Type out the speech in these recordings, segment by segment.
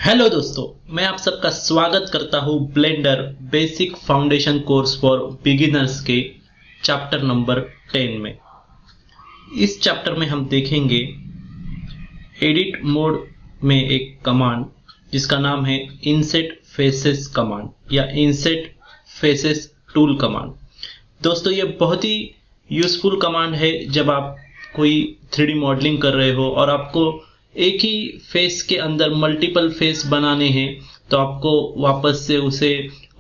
Hello दोस्तों, मैं आप सबका स्वागत करता हूँ blender basic foundation course for beginners के चैप्टर नंबर 10 में। इस चैप्टर में हम देखेंगे एडिट मोड में एक कमांड जिसका नाम है इंसेट फेसेस कमांड या इंसेट फेसेस टूल कमांड। दोस्तों, ये बहुत ही यूजफुल कमांड है जब आप कोई 3D मॉडलिंग कर रहे हो और आपको एक ही फेस के अंदर मल्टीपल फेस बनाने हैं, तो आपको वापस से उसे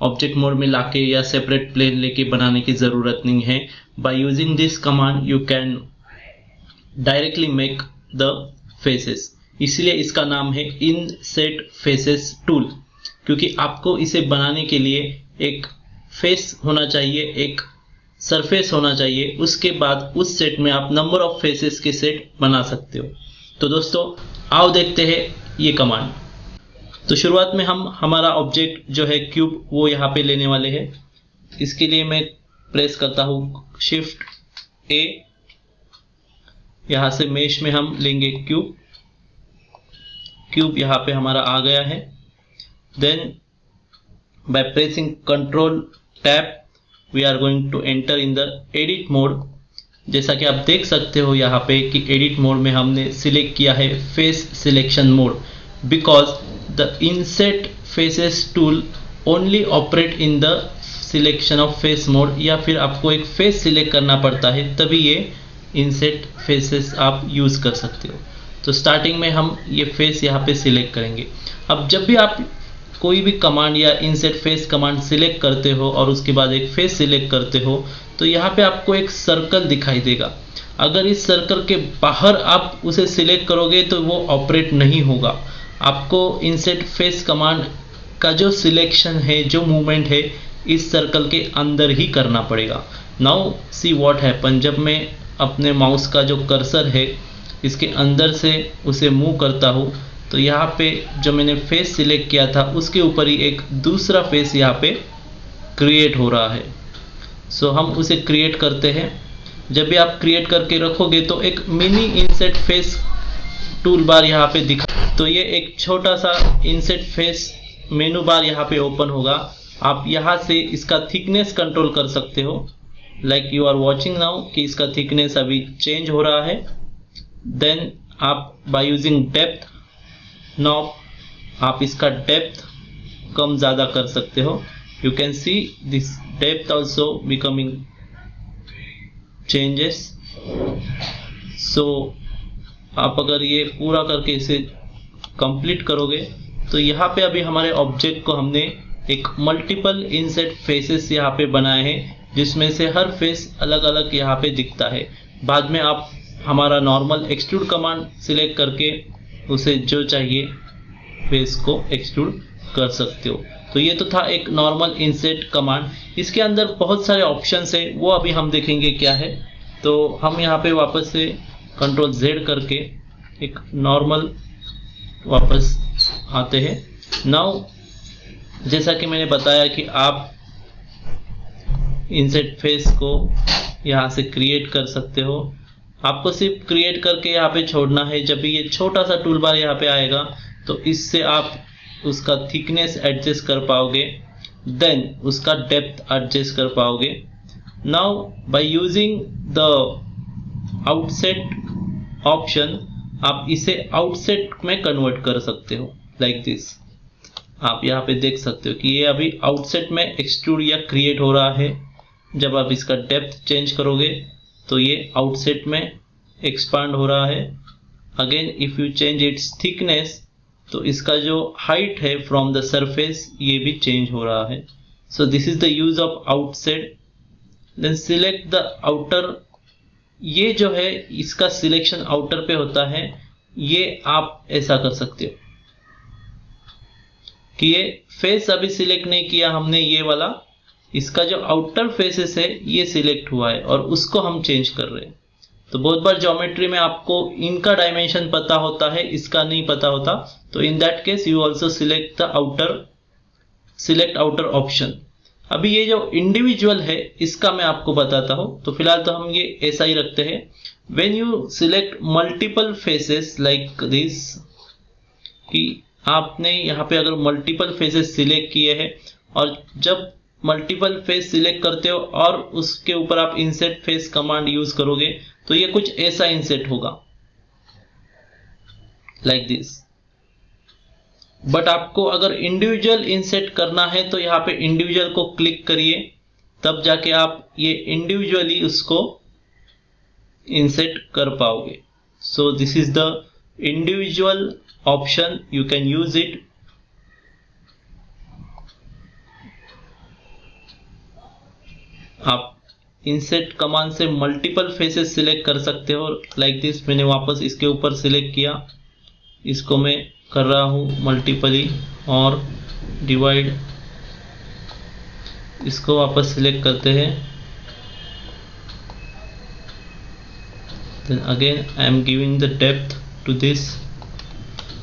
ऑब्जेक्ट मोड में लाके या सेपरेट प्लेन लेके बनाने की ज़रूरत नहीं है। By using this command you can directly make the faces. इसलिए इसका नाम है इनसेट फेसेस टूल, क्योंकि आपको इसे बनाने के लिए एक फेस होना चाहिए, एक सरफेस होना चाहिए। उसके बाद उस सेट में आप नंबर ऑफ फेसेस के सेट बना सकते हो। तो दोस्तों, आओ देखते हैं ये कमांड। तो शुरुआत में हम हमारा ऑब्जेक्ट जो है क्यूब वो यहाँ पे लेने वाले हैं। इसके लिए मैं प्रेस करता हूँ शिफ्ट A। यहाँ से मेश में हम लेंगे क्यूब। क्यूब यहाँ पे हमारा आ गया है। Then by pressing control tab we are going to enter in the edit mode. जैसा कि आप देख सकते हो यहाँ पे कि एडिट मोड में हमने सिलेक्ट किया है face selection mode, because the inset faces tool only operate in the selection of face mode, या फिर आपको एक फेस सिलेक्ट करना पड़ता है तभी ये इंसेट फेसेस आप यूज कर सकते हो। तो स्टार्टिंग में हम ये फेस यहाँ पे सिलेक्ट करेंगे। अब जब भी आप कोई भी कमांड या इंसेट फेस कमांड सिलेक्ट करते हो और उसके बाद एक फेस सिलेक्ट करते हो, तो यहाँ पे आपको एक सर्कल दिखाई देगा। अगर इस सर्कल के बाहर आप उसे सिलेक्ट करोगे तो वो ऑपरेट नहीं होगा। आपको इंसेट फेस कमांड का जो सिलेक्शन है, जो मूवमेंट है, इस सर्कल के अंदर ही करना पड़ेगा। Now see what happen. जब मैं अपने माउस का जो कर्सर है इसके अंदर से उसे मूव करता हूँ, तो यहाँ पे जो मैंने फेस सिलेक्ट किया था उसके ऊपर ही एक दूसरा फेस यहाँ पे क्रिएट हो रहा है। सो हम उसे क्रिएट करते हैं। जब भी आप क्रिएट करके रखोगे तो एक मिनी इंसेट फेस टूल बार यहाँ पे दिखा, तो ये एक छोटा सा इंसेट फेस मेनू बार यहाँ पे ओपन होगा। आप यहाँ से इसका थिकनेस कंट्रोल कर सकते हो, like you are watching now कि इसका थिकनेस अभी चेंज हो रहा है। देन आप बाय यूजिंग डेप्थ नॉब आप इसका डेप्थ कम ज़्यादा कर सकते हो। You can see this depth also becoming changes. So आप अगर ये पूरा करके इसे कंप्लीट करोगे तो यहाँ पे अभी हमारे ऑब्जेक्ट को हमने एक मल्टीपल इंसेट फेसेस यहाँ पे बनाए हैं, जिसमें से हर फेस अलग अलग यहाँ पे दिखता है। बाद में आप हमारा नॉर्मल एक्सट्रूड कमांड सिलेक्ट करके उसे जो चाहिए फेस को एक्सट्रूड कर सकते हो। तो ये तो था एक नॉर्मल इंसेट कमांड। इसके अंदर बहुत सारे ऑप्शंस है, वो अभी हम देखेंगे क्या है। तो हम यहाँ पे वापस से कंट्रोल Z करके एक नॉर्मल वापस आते हैं। नाउ जैसा कि मैंने बताया कि आप इंसेट फेस को यहाँ से क्रिएट कर सकते हो। आपको सिर्फ क्रिएट करके यहाँ पे छोड़ना है। जब भी ये छोटा सा टूल बार यहाँ पे आएगा तो इससे आप उसका थिकनेस एडजस्ट कर पाओगे, देन उसका डेप्थ एडजस्ट कर पाओगे। Now by using the outset option आप इसे आउटसेट में कन्वर्ट कर सकते हो, लाइक दिस। आप यहाँ पे देख सकते हो कि ये अभी आउटसेट में एक्सट्रूड या क्रिएट हो रहा है। जब आप इसका डेप्थ चेंज करोगे तो ये आउटसेट में एक्सपांड हो रहा है। Again if you change it's thickness तो इसका जो हाइट है फ्रॉम द सरफेस ये भी चेंज हो रहा है। So this is the use of outset. Then select the outer. ये जो है इसका सिलेक्शन आउटर पे होता है। ये आप ऐसा कर सकते हो कि ये फेस अभी सिलेक्ट नहीं किया हमने, ये वाला इसका जो आउटर फेसेस है ये सिलेक्ट हुआ है और उसको हम चेंज कर रहे हैं। तो बहुत बार ज्योमेट्री में आपको इनका डायमेंशन पता होता है, इसका नहीं पता होता। तो in that case you also select the select outer option. अभी ये जो इंडिविजुअल है इसका मैं आपको बताता हूं। तो फिलहाल तो हम ये ऐसा ही रखते हैं। When you select multiple faces like this, कि आपने यहाँ पे अगर मल्टीपल फेसेस सिलेक्ट किए हैं और जब मल्टीपल फेस सिलेक्ट करते हो और उसके ऊपर आप इंसेट फेस कमांड यूज करोगे तो ये कुछ ऐसा इंसेट होगा, लाइक दिस। बट आपको अगर इंडिविजुअल इंसेट करना है तो यहाँ पे इंडिविजुअल को क्लिक करिए, तब जाके आप ये इंडिविजुअली उसको इंसेट कर पाओगे। सो this is the individual option, you can use it. आप इंसेट कमांड से मल्टीपल फेसेस सिलेक्ट कर सकते हो, लाइक दिस। मैंने वापस इसके ऊपर सिलेक्ट किया, इसको मैं कर रहा हूँ मल्टीपली और डिवाइड, इसको वापस सिलेक्ट करते हैं। Then again I am giving the depth to this,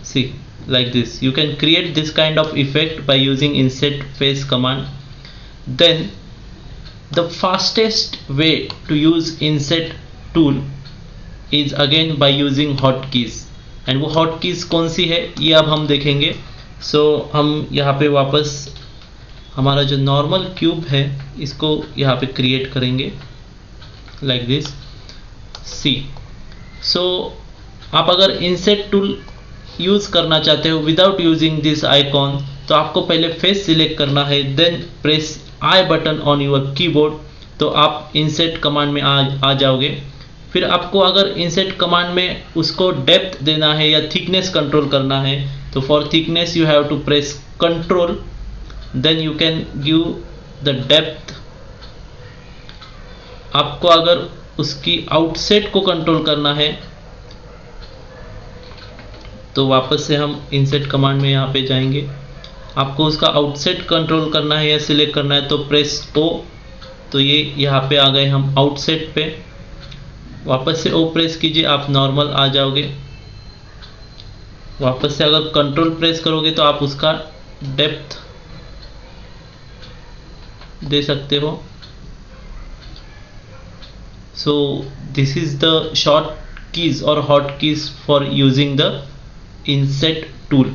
see like this. You can create this kind of effect by using insert face command. Then the fastest way to use insert tool is again by using hotkeys, and वो hotkeys कौन सी है ये अब हम देखेंगे। सो हम यहाँ पे वापस हमारा जो नॉर्मल क्यूब है इसको यहाँ पे क्रिएट करेंगे लाइक दिस, सी। सो आप अगर इंसेट टूल यूज करना चाहते हो विदाउट यूजिंग दिस आइकॉन तो आपको पहले फेस सिलेक्ट करना है, then press I button on your keyboard, तो आप इंसेट कमांड में आ जाओगे। फिर आपको अगर इंसेट कमांड में उसको डेप्थ देना है या थिकनेस कंट्रोल करना है तो for thickness you have to press control, then you can give the depth. आपको अगर उसकी आउटसेट को कंट्रोल करना है तो वापस से हम इंसेट कमांड में यहाँ पे जाएंगे। आपको उसका आउटसेट कंट्रोल करना है या सिलेक्ट करना है तो प्रेस ओ, तो ये यहाँ पे आ गए हम आउटसेट पे। वापस से ओ प्रेस कीजिए, आप नॉर्मल आ जाओगे। वापस से अगर कंट्रोल प्रेस करोगे तो आप उसका डेप्थ दे सकते हो। So this is the short keys और hot keys for using the inset tool.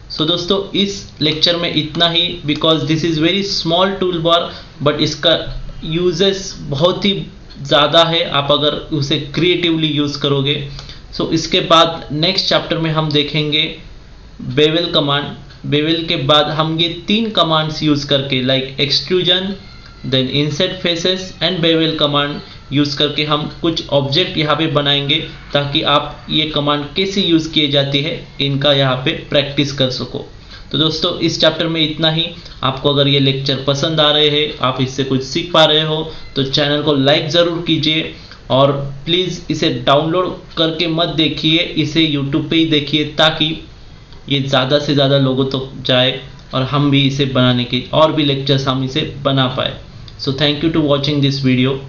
So दोस्तों इस लेक्चर में इतना ही, because this is very small tool bar but इसका यूजेस बहुत ही ज़्यादा है आप अगर उसे क्रिएटिवली यूज करोगे। सो इसके बाद नेक्स्ट चैप्टर में हम देखेंगे बेवल कमांड। बेवल के बाद हम ये 3 कमांड्स यूज करके like extrusion, then inset faces and bevel command use करके हम कुछ ऑब्जेक्ट यहाँ पे बनाएंगे ताकि आप ये कमांड कैसे यूज किए जाती है इनका यहाँ पे प्रैक्टिस कर सको। तो दोस्तों इस चैप्टर में इतना ही। आपको अगर ये लेक्चर पसंद आ रहे हैं, आप इससे कुछ सीख पा रहे हो तो चैनल को लाइक ज़रूर कीजिए और प्लीज़ इसे डाउनलोड करके मत देखिए, इसे यूट्यूब पे ही देखिए ताकि ये ज़्यादा से ज़्यादा लोगों तक जाए और हम भी इसे बनाने के और भी लेक्चर्स हम इसे बना पाए। So thank you to watching this video.